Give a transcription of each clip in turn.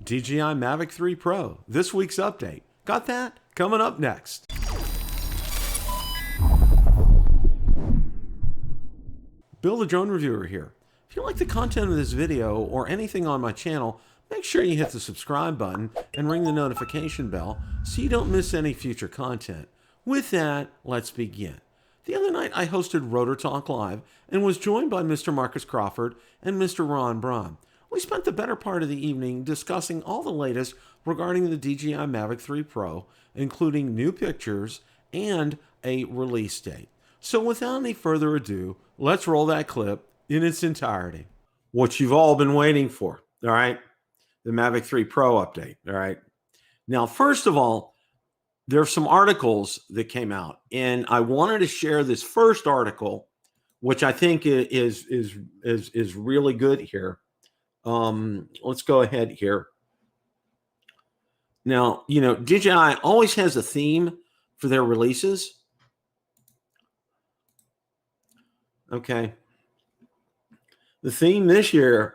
DJI Mavic 3 Pro, this week's update. Got that? Coming up next. Bill the Drone Reviewer here. If you like the content of this video or anything on my channel, make sure you hit the subscribe button and ring the notification bell so you don't miss any future content. With that, let's begin. The other night I hosted Rotor Talk Live and was joined by Mr. Marcus Crawford and Mr. Ron Braun. We spent the better part of the evening discussing all the latest regarding the DJI Mavic 3 Pro, including new pictures and a release date. So without any further ado, let's roll that clip in its entirety. What you've all been waiting for, all right? The Mavic 3 Pro update, all right? Now, first of all, there are some articles that came out, and I wanted to share this first article, which I think is really good here. Let's go ahead here. Now, you know, DJI always has a theme for their releases. Okay. The theme this year,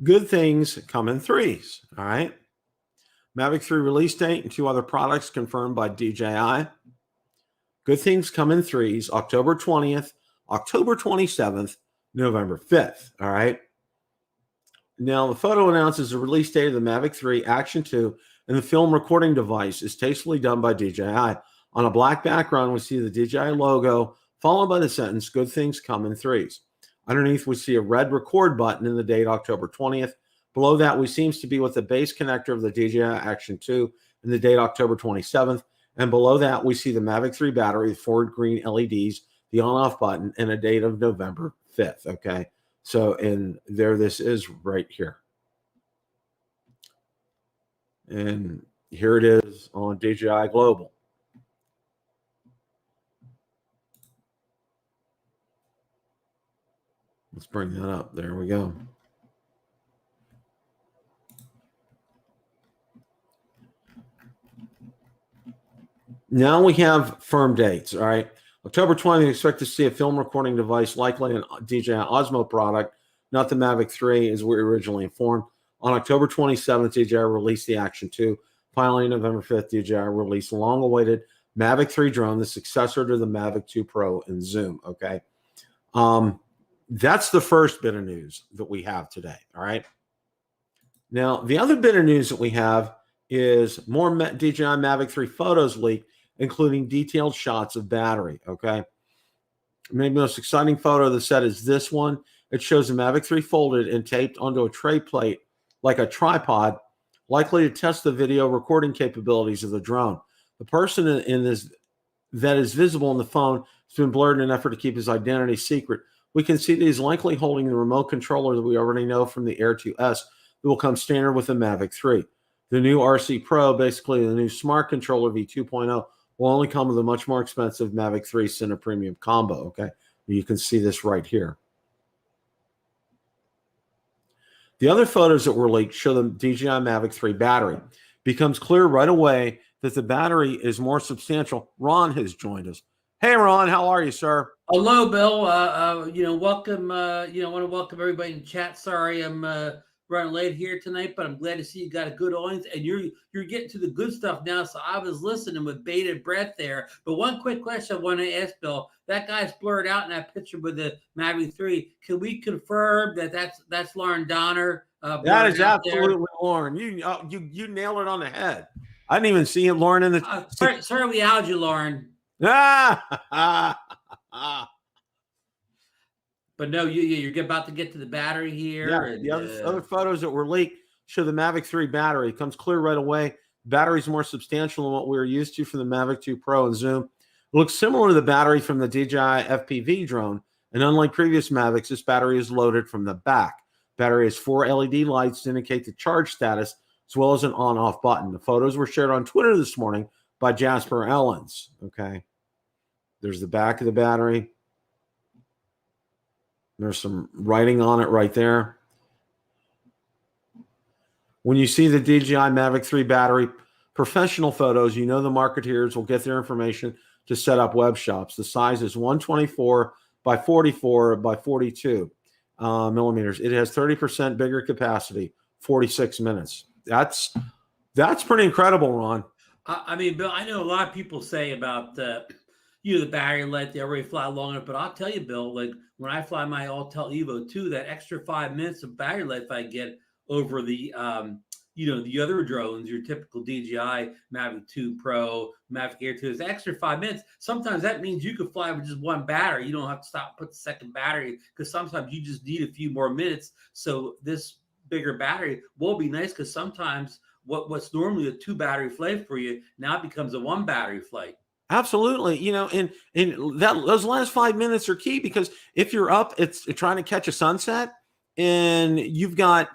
good things come in threes. All right. Mavic 3 release date and 2 other products confirmed by DJI. Good things come in threes, October 20th, October 27th, November 5th. All right. Now, the photo announces the release date of the Mavic 3 Action 2, and the film recording device is tastefully done by DJI. On a black background, we see the DJI logo, followed by the sentence, good things come in threes. Underneath, we see a red record button and the date October 20th. Below that, we seems to be with the base connector of the DJI Action 2 and the date October 27th. And below that, we see the Mavic 3 battery, the forward green LEDs, the on-off button, and a date of November 5th, okay? So, and there this is right here. And here it is on DJI Global. Let's bring that up. There we go. Now we have firm dates, all right? October 20th, we expect to see a film recording device, likely an DJI Osmo product, not the Mavic 3, as we were originally informed. On October 27th, DJI released the Action 2. Finally, November 5th, DJI released the long-awaited Mavic 3 drone, the successor to the Mavic 2 Pro and Zoom, okay? That's the first bit of news that we have today, all right? Now, the other bit of news that we have is more DJI Mavic 3 photos leaked, including detailed shots of battery, okay? Maybe the most exciting photo of the set is this one. It shows the Mavic 3 folded and taped onto a tray plate like a tripod, likely to test the video recording capabilities of the drone. The person in this that is visible in the phone has been blurred in an effort to keep his identity secret. We can see that he's likely holding the remote controller that we already know from the Air 2S that will come standard with the Mavic 3. The new RC Pro, basically the new smart controller v2.0, will only come with a much more expensive Mavic 3 Cine Premium combo, okay? You can see this right here. The other photos that were leaked show the DJI Mavic 3 battery. Becomes clear right away that the battery is more substantial. Ron has joined us. Hey, Ron, how are you, sir? Hello, Bill. Welcome. I want to welcome everybody in chat. Sorry, I'm running late here tonight, but I'm glad to see you got a good audience, and you're getting to the good stuff now. So I was listening with bated breath there. But one quick question I want to ask, Bill. That guy's blurred out in that picture with the Mavic 3. Can we confirm that that's Lauren Donner? That is absolutely Lauren. You nailed it on the head. I didn't even see him, Lauren, in the. Sorry, we outed you, Lauren. But no, you're about to get to the battery here. Yeah, and, the other photos that were leaked show the Mavic 3 battery. It comes clear right away. The battery's more substantial than what we were used to from the Mavic 2 Pro and Zoom. It looks similar to the battery from the DJI FPV drone, and unlike previous Mavics, this battery is loaded from the back. Battery has 4 LED lights to indicate the charge status, as well as an on-off button. The photos were shared on Twitter this morning by Jasper Ellens, okay? There's the back of the battery. There's some writing on it right there. When you see the DJI Mavic 3 battery, professional photos, you know the marketeers will get their information to set up web shops. The size is 124 by 44 by 42 millimeters. It has 30% bigger capacity, 46 minutes. that's pretty incredible, Ron. I mean, Bill, I know a lot of people say about the battery life, they already fly long enough, but I'll tell you, Bill, like when I fly my Altel Evo 2, that extra 5 minutes of battery life I get over the the other drones, your typical DJI Mavic 2 Pro, Mavic Air 2, is extra 5 minutes. Sometimes that means you could fly with just one battery. You don't have to stop and put the second battery, because sometimes you just need a few more minutes. So this bigger battery will be nice, because sometimes what's normally a 2 battery flight for you now becomes a 1 battery flight. Absolutely. And those last 5 minutes are key, because if you're up, it's trying to catch a sunset, and you've got,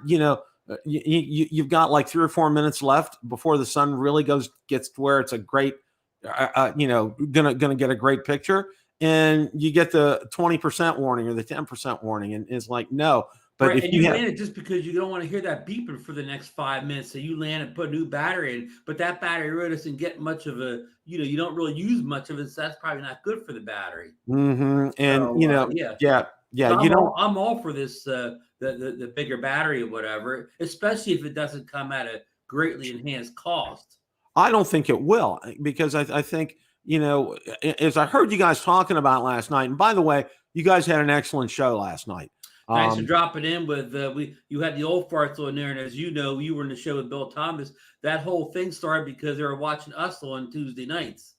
you've got like 3 or 4 minutes left before the sun really gets to where it's a great, gonna get a great picture, and you get the 20% warning or the 10% warning, and it's like, no. But right, if and you land it just because you don't want to hear that beeping for the next 5 minutes. So you land and put a new battery in, but that battery really doesn't get much of a, you don't really use much of it. So that's probably not good for the battery. and So, yeah, So you don't. I'm all for this the bigger battery or whatever, especially if it doesn't come at a greatly enhanced cost. I don't think it will, because I think, as I heard you guys talking about last night, and by the way, you guys had an excellent show last night. Thanks for dropping in with you had the old farts on there, and as you know, you were in the show with Bill Thomas. That whole thing started because they were watching us on Tuesday nights.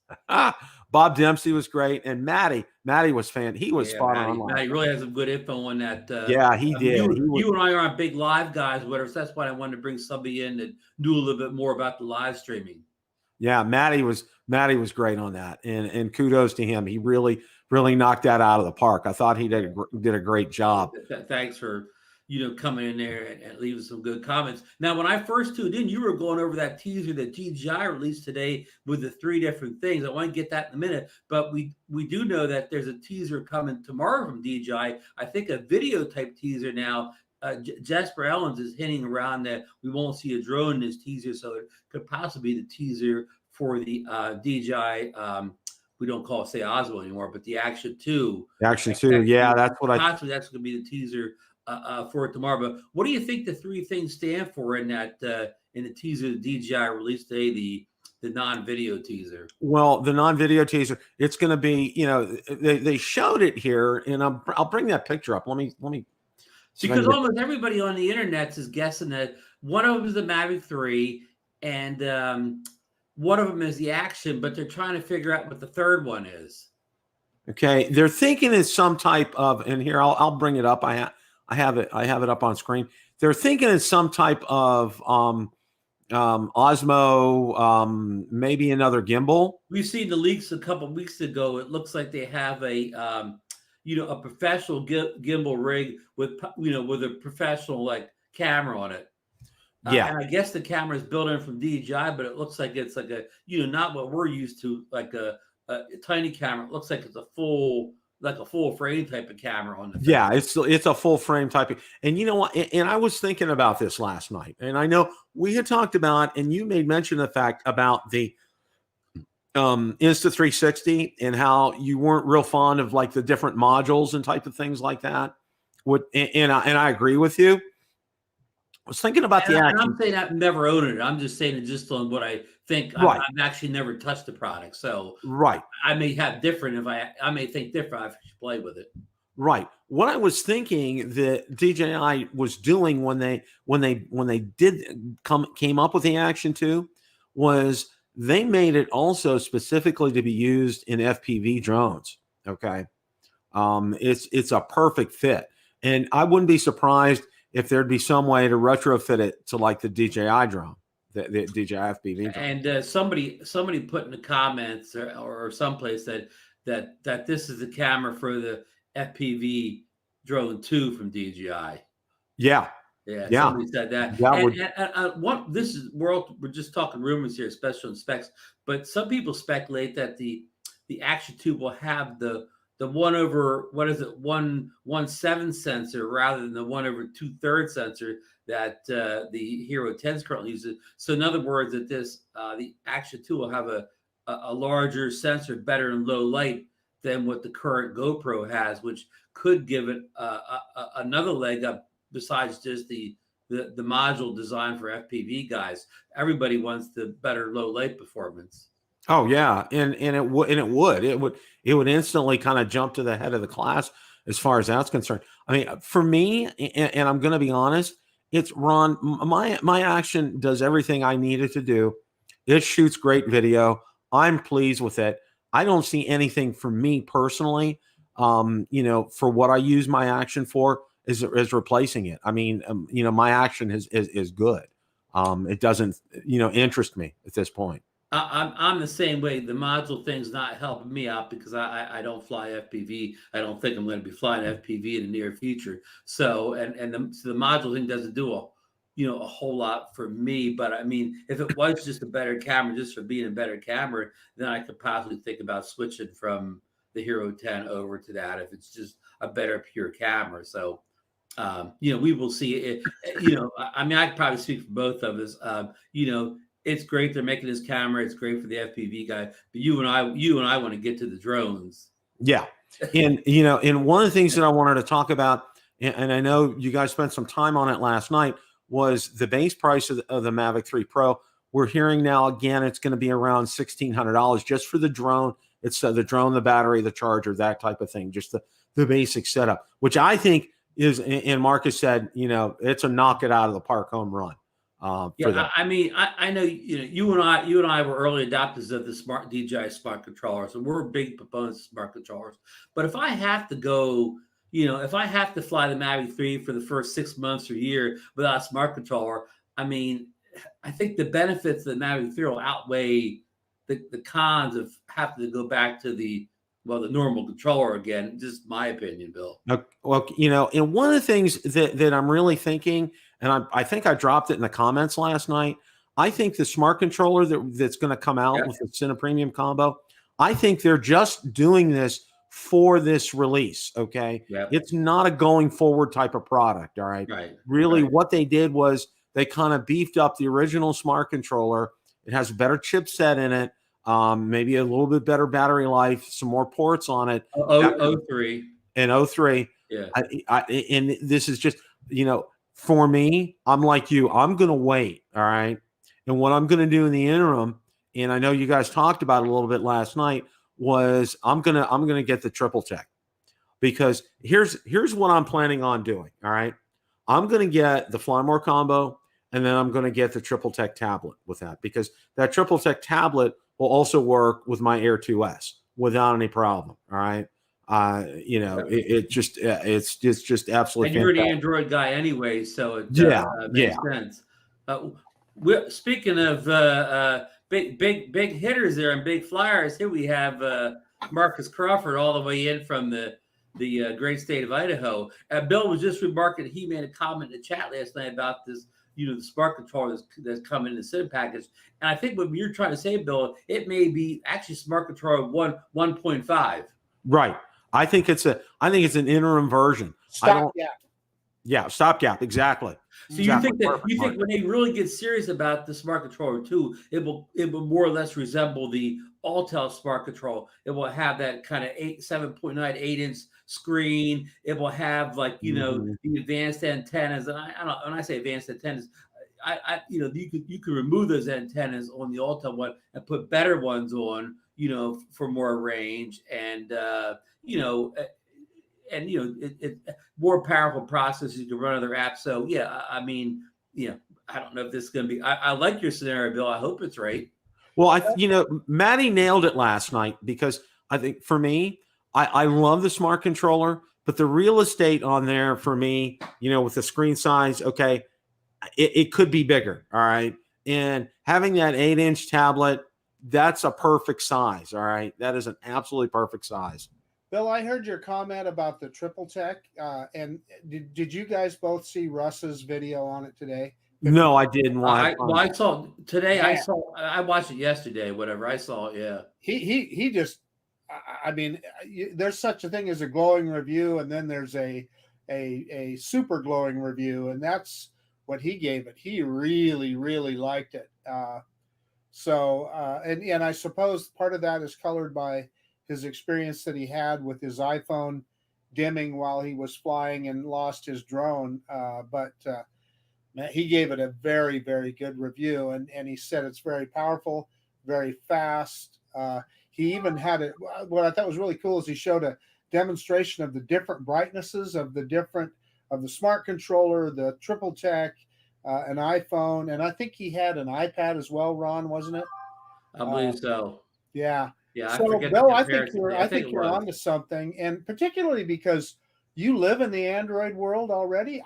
Bob Dempsey was great, and Matty was He was spot on. Matty really has some good info on that. Yeah, he did. You and I aren't big live guys, whatever. So that's why I wanted to bring somebody in that knew a little bit more about the live streaming. Yeah, Matty was great on that, and kudos to him. He really knocked that out of the park. I thought he did a great job. Thanks for coming in there and leaving some good comments. Now, when I first tuned in, you were going over that teaser that DJI released today with the 3 different things. I want to get that in a minute, but we do know that there's a teaser coming tomorrow from DJI. I think a video type teaser now. Jasper Ellens is hinting around that we won't see a drone in this teaser, so it could possibly be the teaser for the DJI. We don't call it, say, Osmo anymore, but the Action 2. Action 2, yeah, that's what possibly that's going to be the teaser for it tomorrow. But what do you think the 3 things stand for in that in the teaser the DJI released today, the non-video teaser? Well, the non-video teaser, it's going to be, they showed it here, and I'll bring that picture up. Let me. Because almost everybody on the internet is guessing that one of them is the Mavic 3, and one of them is the Action, but they're trying to figure out what the third one is. Okay, they're thinking it's some type of, and here I'll bring it up. I have it up on screen. They're thinking it's some type of Osmo, maybe another gimbal. We've seen the leaks a couple of weeks ago. It looks like they have a a professional gimbal rig with with a professional like camera on it. Yeah, and I guess the camera is built in from DJI, but it looks like it's like a not what we're used to, like a tiny camera. It looks like it's a full frame type of camera on the thing. Yeah, it's a full frame type of, and you know what? And I was thinking about this last night, and I know we had talked about, and you made mention of the fact about the Insta360 and how you weren't real fond of like the different modules and type of things like that. And I agree with you. I was thinking about the Action. I'm saying I've never owned it. I'm just saying it just on what I think. Right. I've actually never touched the product, so right. I may have different. I may think different. I should play with it. Right. What I was thinking that DJI was doing when they came up with the Action 2 was they made it also specifically to be used in FPV drones. Okay. It's a perfect fit, and I wouldn't be surprised if there'd be some way to retrofit it to like the DJI drone, the DJI FPV drone. And somebody put in the comments or someplace that this is the camera for the FPV drone 2 from DJI. Yeah. Somebody said that. We're just talking rumors here, especially on specs. But some people speculate that the Action 2 will have the 1/1.7 sensor rather than the 1/2/3 sensor that the Hero 10s currently uses. So in other words, that the Action 2 will have a larger sensor, better in low light than what the current GoPro has, which could give it another leg up besides just the the module designed for FPV guys. Everybody wants the better low light performance. Oh yeah, and it would instantly kind of jump to the head of the class as far as that's concerned. I mean, for me, and I'm going to be honest, it's Ron. My action does everything I need it to do. It shoots great video. I'm pleased with it. I don't see anything for me personally, for what I use my action for is replacing it. I mean, my action is good. It doesn't, interest me at this point. I'm the same way. The module thing's not helping me out because I don't fly FPV. I don't think I'm going to be flying FPV in the near future. So the module thing doesn't do a whole lot for me. But I mean, if it was just a better camera, just for being a better camera, then I could possibly think about switching from the Hero 10 over to that if it's just a better pure camera. So we will see it. I mean, I could probably speak for both of us. It's great they're making this camera. It's great for the FPV guy. But you and I want to get to the drones. Yeah. And one of the things that I wanted to talk about, and I know you guys spent some time on it last night, was the base price of the Mavic 3 Pro. We're hearing now, again, it's going to be around $1,600 just for the drone. It's the drone, the battery, the charger, that type of thing, just the basic setup, which I think is, and Marcus said, it's a knock it out of the park home run. I mean, I know you and I were early adopters of the DJI smart controllers, and we're big proponents of smart controllers. But if I have to go, if I have to fly the Mavic 3 for the first 6 months or year without a smart controller, I mean, I think the benefits of the Mavic 3 will outweigh the cons of having to go back to the normal controller again. Just my opinion, Bill. Well, and one of the things that I'm really thinking, and I think I dropped it in the comments last night, I think the smart controller that's going to come out with the Cine Premium combo, I think they're just doing this for this release, okay? Yep. It's not a going forward type of product, all right? Right. Really, what they did was they kind of beefed up the original smart controller. It has a better chipset in it, maybe a little bit better battery life, some more ports on it. 03. And 03. Yeah. And this is just, for me, I'm like you. I'm going to wait, all right? And what I'm going to do in the interim, and I know you guys talked about it a little bit last night, was I'm gonna get the triple tech, because here's what I'm planning on doing. All right, I'm gonna get the Fly More combo, and then I'm gonna get the triple tech tablet with that, because that triple tech tablet will also work with my Air 2S without any problem. All right. It's just absolutely. And you're an Android guy anyway, so it makes sense. Speaking of big hitters there and big flyers, here we have Marcus Crawford all the way in from the great state of Idaho. Bill was just remarking, he made a comment in the chat last night about this, the smart controller that's coming in the SIM package. And I think what you're trying to say, Bill, it may be actually smart controller 1.5. Right. I think it's an interim version. Stopgap. Exactly. So you think when they really get serious about the smart controller too, it will more or less resemble the Altel smart control. It will have that kind of 7.9 8-inch screen. It will have the advanced antennas. And I don't, when I say advanced antennas, you can remove those antennas on the Altel one and put better ones on, for more range and it more powerful processors. You can run other apps. So I mean, I don't know if this is going to be. I like your scenario, Bill. I hope it's right. Well, Maddie nailed it last night, because I think for me, I love the smart controller, but the real estate on there for me, with the screen size, okay, it could be bigger. All right, and having that 8-inch tablet, that's a perfect size. All right, that is an absolutely perfect size. Bill, I heard your comment about the triple tech, and did you guys both see Russ's video on it today? No, I didn't. I saw today. Yeah. I watched it yesterday. Whatever I saw, yeah. He just, I mean, there's such a thing as a glowing review, and then there's a super glowing review, and that's what he gave it. He really, really liked it. And I suppose part of that is colored by his experience that he had with his iPhone dimming while he was flying and lost his drone. But he gave it a very, very good review, and he said it's very powerful, very fast. He even had it. What I thought was really cool is he showed a demonstration of the different brightnesses of the smart controller, the triple tech, an iPhone, and I think he had an iPad as well. Ron, wasn't it? I believe so. Yeah. Yeah, I So, forget the Bill, comparison. I think you're onto something, and particularly because you live in the Android world already.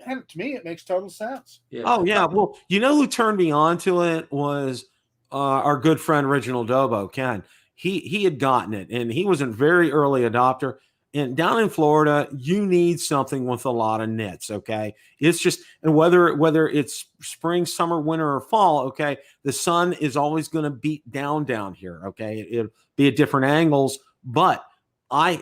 And to me, it makes total sense. Yeah. Oh yeah. Well, you know who turned me on to it was our good friend Original Dobo, Ken. He had gotten it, and he was a very early adopter. And down in Florida, you need something with a lot of nits. Okay, it's just, and whether it's spring, summer, winter, or fall. Okay, the sun is always going to beat down here. Okay, it'll be at different angles, but I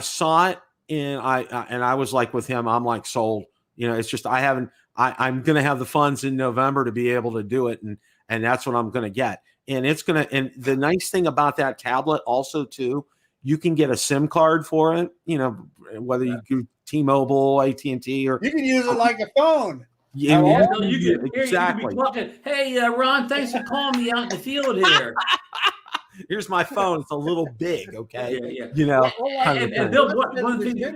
saw it, and I was like with him, I'm like sold. You know, it's just I'm going to have the funds in November to be able to do it, and that's what I'm going to get. And and the nice thing about that tablet also too, you can get a SIM card for it. You know, whether you do T-Mobile, AT&T, or you can use it like a phone. You can be talking. Hey, Ron, thanks for calling me out in the field here. Here's my phone. It's a little big, okay? Yeah. You know, and Bill, one thing you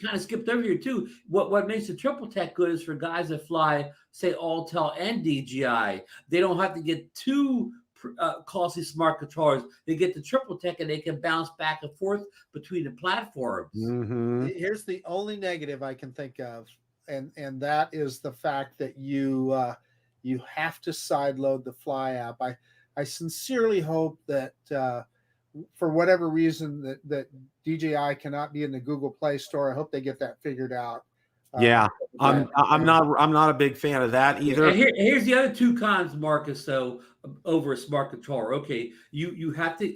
kind of skipped over here too. What makes the triple tech good is for guys that fly, say, Alltel and DJI. They don't have to get two costly smart controllers. They get the triple tech, and they can bounce back and forth between the platforms. Mm-hmm. Here's the only negative I can think of, and that is the fact that you have to sideload the Fly app. I sincerely hope that for whatever reason that DJI cannot be in the Google Play Store. I hope they get that figured out. Yeah, I'm not a big fan of that either. And here's the other two cons, Marcus. So over a smart controller, okay, you have to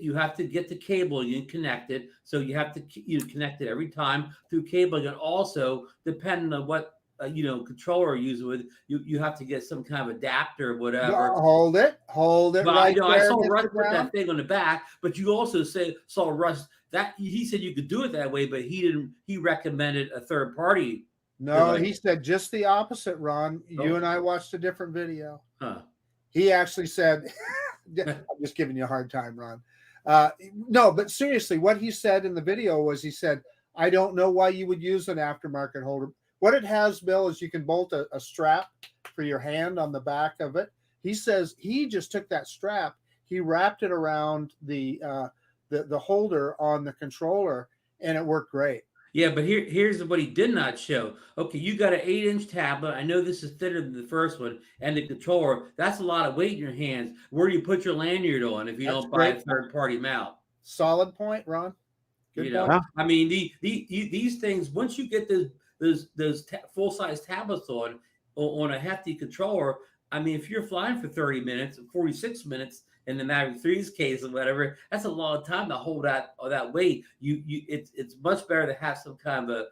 get the cable and connect it. So you have to connect it every time through cabling, and also depending on what controller you're using with, you have to get some kind of adapter or whatever. Hold it. But Right I saw Russ put that thing on the back, but you also saw Russ that he said you could do it that way, but he recommended a third party. No, he said just the opposite, Ron. You and I watched a different video. Huh. He actually said, I'm just giving you a hard time, Ron. No, but seriously, what he said in the video was he said, I don't know why you would use an aftermarket holder. What it has, Bill, is you can bolt a strap for your hand on the back of it. He says he just took that strap, he wrapped it around the holder on the controller, and it worked great. Yeah, but here's what he did not show. Okay, you got an 8-inch tablet. I know this is thinner than the first one, and the controller. That's a lot of weight in your hands. Where do you put your lanyard on if you don't buy a third-party mount? Solid point, Ron. Good point. I mean, these things, once you get those full-size tablets on a hefty controller, I mean, if you're flying for 30 minutes, 46 minutes in the Mavic 3's case or whatever, that's a long time to hold that it's much better to have some kind of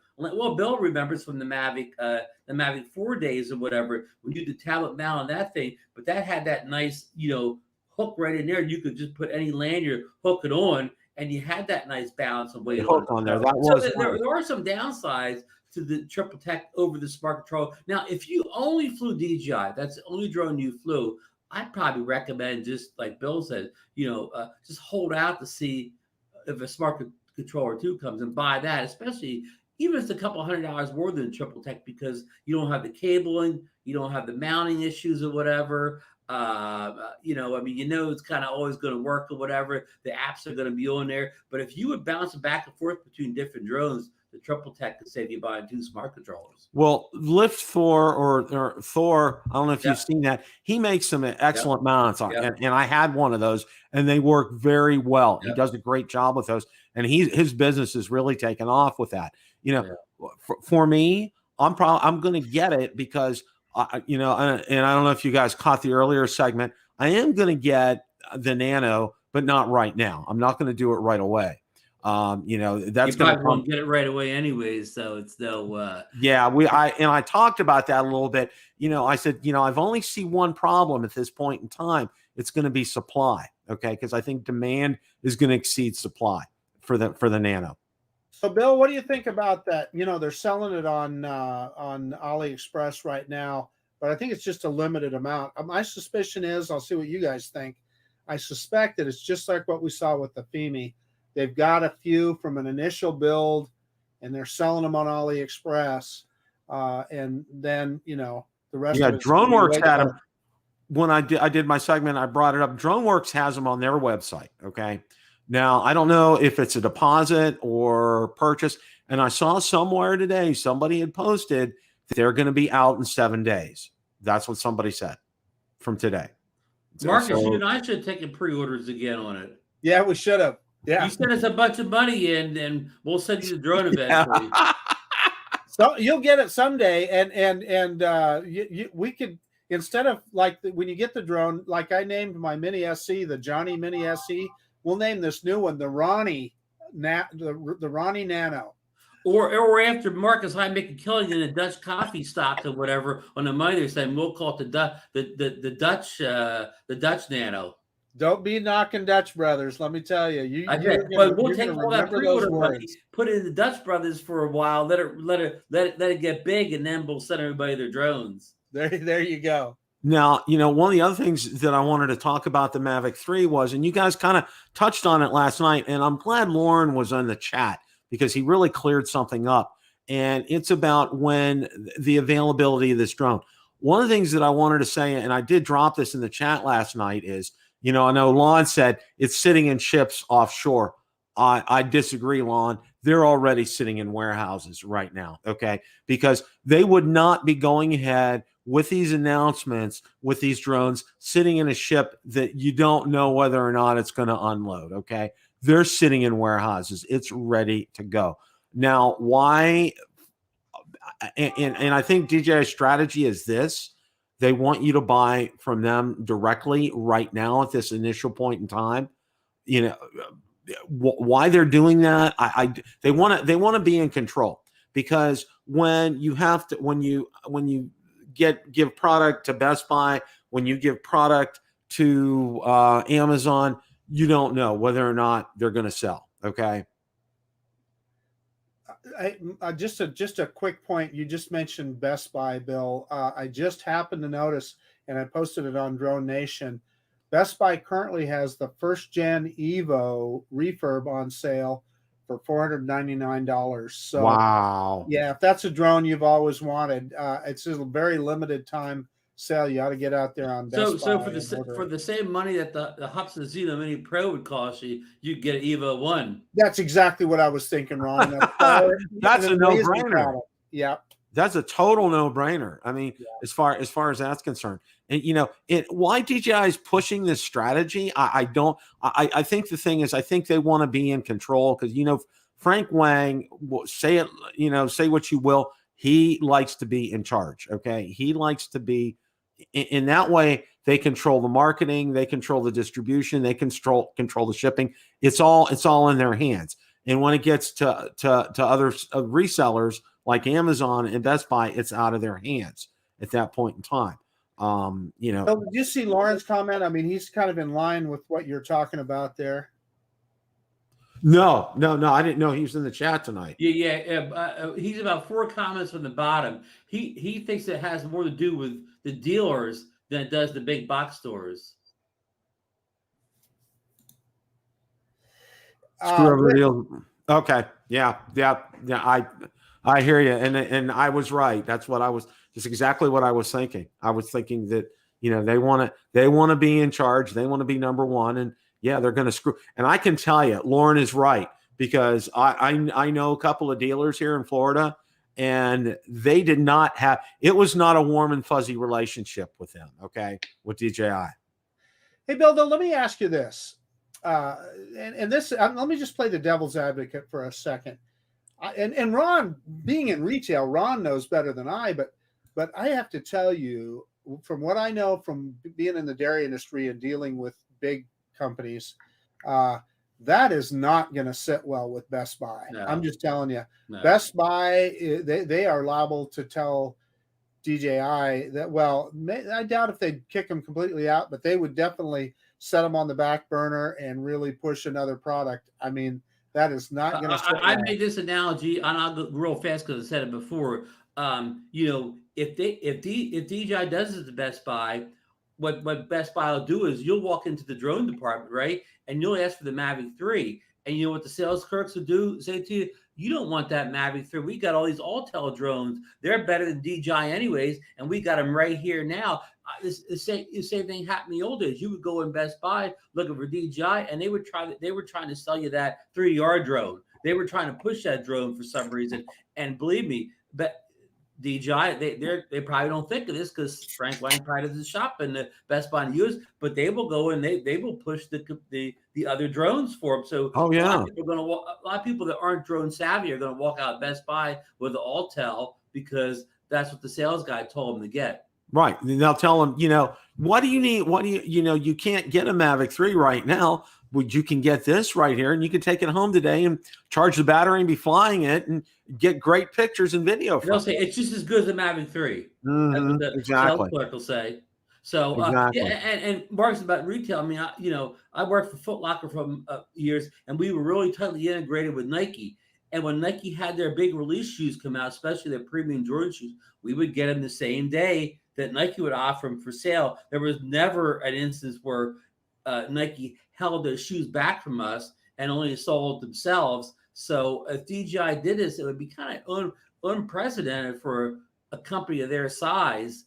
Bill remembers from the Mavic 4 days or whatever, when you did the tablet mount on that thing, but that had that nice, hook right in there. You could just put any lanyard, hook it on, and you had that nice balance of weight on there. There are some downsides to the triple tech over the smart control. Now, if you only flew DJI, that's the only drone you flew, I'd probably recommend, just like Bill said, just hold out to see if a smart controller 2 comes and buy that, especially even if it's a couple $100 more than triple tech, because you don't have the cabling, you don't have the mounting issues or whatever. It's kind of always going to work or whatever. The apps are going to be on there. But if you would bounce back and forth between different drones, the triple tech could save you buying 2 smart controllers. Well, Lift Thor or Thor, I don't know if you've seen that. He makes some excellent mounts on, and I had one of those, and they work very well. He does a great job with those, and his business is really taken off with that. For me, I'm going to get it because and I don't know if you guys caught the earlier segment. I am going to get the Nano, but not right now. I'm not going to do it right away. That's going to get it right away anyways, so it's no I talked about that a little bit. I said, I've only seen one problem at this point in time. It's going to be supply, okay? Because I think demand is going to exceed supply for the Nano. So, Bill, what do you think about that? They're selling it on AliExpress right now. but I think it's just a limited amount. My suspicion is, I'll see what you guys think. I suspect that it's just like what we saw with the Fimi. They've got a few from an initial build, and they're selling them on AliExpress, and then the rest. Yeah, of it DroneWorks had them. When I did my segment, I brought it up. DroneWorks has them on their website. Okay. Now, I don't know if it's a deposit or purchase. And I saw somewhere today, somebody had posted that they're going to be out in 7 days. That's what somebody said from today. Marcus, you and I should have taken pre-orders again on it. Yeah, we should have. Yeah. You send us a bunch of money in, and we'll send you the drone eventually. So you'll get it someday. And we could, instead of like when you get the drone, like I named my Mini SC, the Johnny Mini SC, we'll name this new one the Ronnie the Ronnie Nano. Or after Marcus and I make a killing in a Dutch coffee stock or whatever on the money they're saying, we'll call it the Dutch Nano. Don't be knocking Dutch brothers, let me tell you. But we'll take all that pre-order money, put it in the Dutch brothers for a while, let it get big, and then we'll send everybody their drones. There you go. Now, one of the other things that I wanted to talk about the Mavic 3 was, and you guys kind of touched on it last night, and I'm glad Lauren was on the chat because he really cleared something up. And it's about when the availability of this drone. One of the things that I wanted to say, and I did drop this in the chat last night, is, I know Lon said it's sitting in ships offshore. I disagree, Lon. They're already sitting in warehouses right now, okay? Because they would not be going ahead with these announcements, with these drones sitting in a ship that you don't know whether or not it's going to unload, okay? They're sitting in warehouses. It's ready to go. Now, why? And I think DJI's strategy is this. They want you to buy from them directly right now at this initial point in time. Why they're doing that? They want to be in control, because when you give product to Best Buy, when you give product to Amazon, you don't know whether or not they're going to sell. Okay. Just a quick point. You just mentioned Best Buy, Bill. I just happened to notice, and I posted it on Drone Nation. Best Buy currently has the first gen Evo refurb on sale for $499. So wow. Yeah, if that's a drone you've always wanted, it's a very limited time sale. You ought to get out there on Best Buy. So for the same money that the Hubsan Zino Mini Pro would cost you, you'd get an Evo 1. That's exactly what I was thinking, Ron. That's a no-brainer. Yeah. That's a total no-brainer. I mean, as far as that's concerned. And why DJI is pushing this strategy, I think the thing is, I think they want to be in control, because Frank Wang, say it, say what you will, he likes to be in charge. Okay. He likes to be in that way. They control the marketing, they control the distribution, they control the shipping. It's all in their hands. And when it gets to other resellers like Amazon and Best Buy, it's out of their hands at that point in time. So did you see Lauren's comment? I mean, he's kind of in line with what you're talking about there. No, I didn't know he was in the chat tonight. Yeah. He's about 4 comments from the bottom. He thinks it has more to do with the dealers than it does the big box stores. Okay. Yeah. I hear you. And I was right. That's exactly what I was thinking. I was thinking that, they want to be in charge. They want to be number one. And yeah, they're going to screw. And I can tell you, Lauren is right, because I know a couple of dealers here in Florida, and they did not have, it was not a warm and fuzzy relationship with them. Okay. With DJI. Hey, Bill, though, let me ask you this. And this, let me just play the devil's advocate for a second. And Ron, being in retail, Ron knows better than I, but I have to tell you, from what I know from being in the dairy industry and dealing with big companies, that is not going to sit well with Best Buy. No. I'm just telling you. No. Best Buy, they are liable to tell DJI that, well, I doubt if they'd kick them completely out, but they would definitely set them on the back burner and really push another product. I mean, that is not going to sit I made this analogy, and I'll go real fast because I said it before. You know, if DJI does it at Best Buy, what Best Buy will do is you'll walk into the drone department, right? And you'll ask for the Mavic 3. And you know what the sales clerks will do? Say to you, you don't want that Mavic 3. We got all these Autel drones. They're better than DJI anyways, and we got them right here now. The same thing happened in the old days. You would go in Best Buy looking for DJI, and they were trying to sell you that 3R drone. They were trying to push that drone for some reason. And believe me, but DJI, they probably don't think of this because Frank Wang probably doesn't shop in the Best Buy in the US, but they will go and they will push the other drones for them. So Oh a lot yeah. of people are a lot of people that aren't drone savvy are going to walk out of Best Buy with the Autel because that's what the sales guy told them to get. Right. And they'll tell them, you know, what do you need? What do you know, you can't get a Mavic 3 right now. But you can get this right here and you can take it home today and charge the battery and be flying it and get great pictures and video from They'll it. say it's just as good as the Mavic 3. That's Mhm, what the exactly. sales clerk will say. So Exactly. yeah, and Mark's about retail. I mean, I worked for Foot Locker for years, and we were really tightly integrated with Nike. And when Nike had their big release shoes come out, especially their premium Jordan shoes, we would get them the same day that Nike would offer them for sale. There was never an instance where Nike held their shoes back from us and only sold themselves. So if DJI did this, it would be kind of unprecedented for a company of their size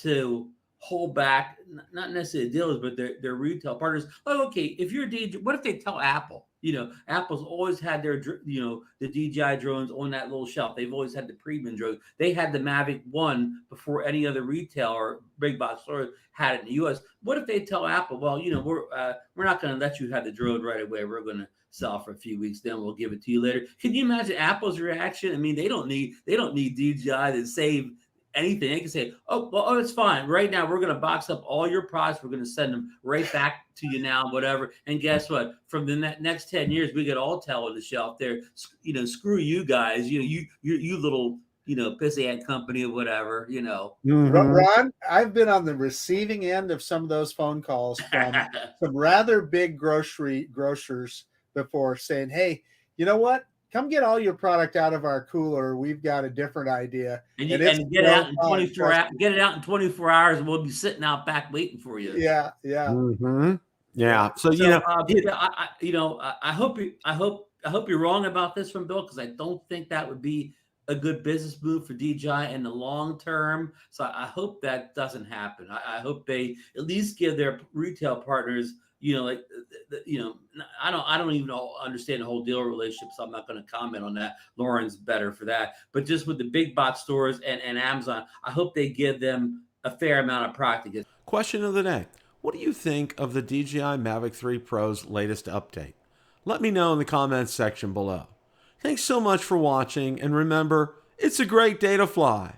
to hold back, not necessarily dealers, but their retail partners. Oh, okay, if you're a DJ, what if they tell Apple? You know, Apple's always had their, the DJI drones on that little shelf. They've always had the premium drones. They had the Mavic 1 before any other retailer, big box store, had it in the U.S. What if they tell Apple, well, we're not going to let you have the drone right away. We're going to sell for a few weeks, then we'll give it to you later. Can you imagine Apple's reaction? I mean, they don't need DJI to save anything. They can say, oh, it's fine. Right now, we're going to box up all your products. We're going to send them right back to you now, whatever. And guess what? From the next 10 years, we get Autel on the shelf there. Screw you guys. You little, pissy ant company or whatever, Mhm. Ron, I've been on the receiving end of some of those phone calls from some rather big grocers before saying, hey, you know what? Come get all your product out of our cooler. We've got a different idea. And get it out in 24 hours. Get it out in 24 hours, and we'll be sitting out back waiting for you. Yeah. Mhm. Yeah. So, I hope you're wrong about this one, Bill, because I don't think that would be a good business move for DJI in the long term. So I hope that doesn't happen. I hope they at least give their retail partners, I don't even understand the whole dealer relationship, so I'm not going to comment on that. Lauren's better for that. But just with the big box stores and Amazon, I hope they give them a fair amount of product to get. question of the day. What do you think of the DJI Mavic 3 Pro's latest update? Let me know in the comments section below. Thanks so much for watching, and remember, it's a great day to fly.